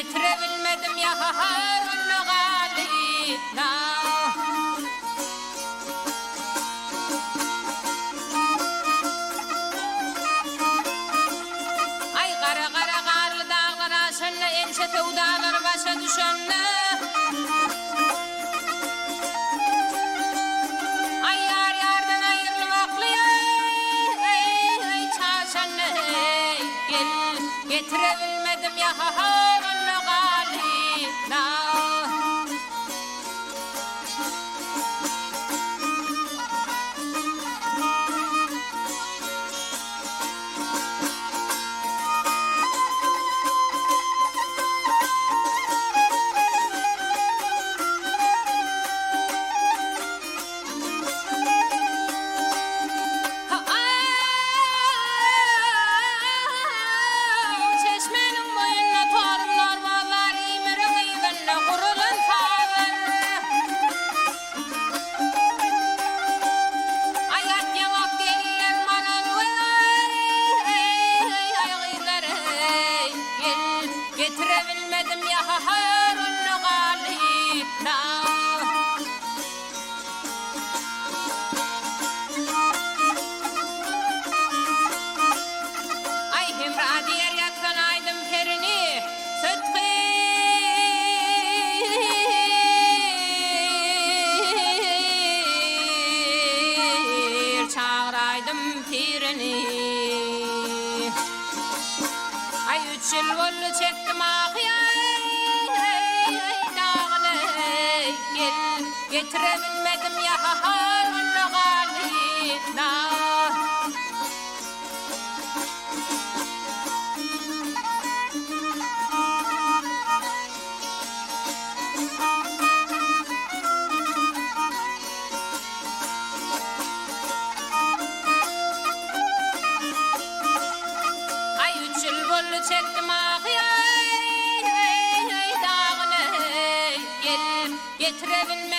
getirebilmedim ya Harun Galina. Ay kara kara karlı dağlar aşınlı ençe tevdalar başa düşenli. Ay yar yardan ayrılmaklı ey çarşanlı gel getirebilmedim ya Harun Galina. Çeşmenin boyunla torunlar mallar imirin iyigınla kurulun sağır. Ayat yavak değiller manan ay gıylar gel getirebilmedim ya Harun Galina. Ay himra diyer yaksan aydım perini Sıtkı çağıraydım pirini. Ay 3 yıl oldu çektim ağıya dağını gel getirebilmedim ya Harun Galina. Ay 3 yıl oldu çektim ağıya dağını gel getirebilmedim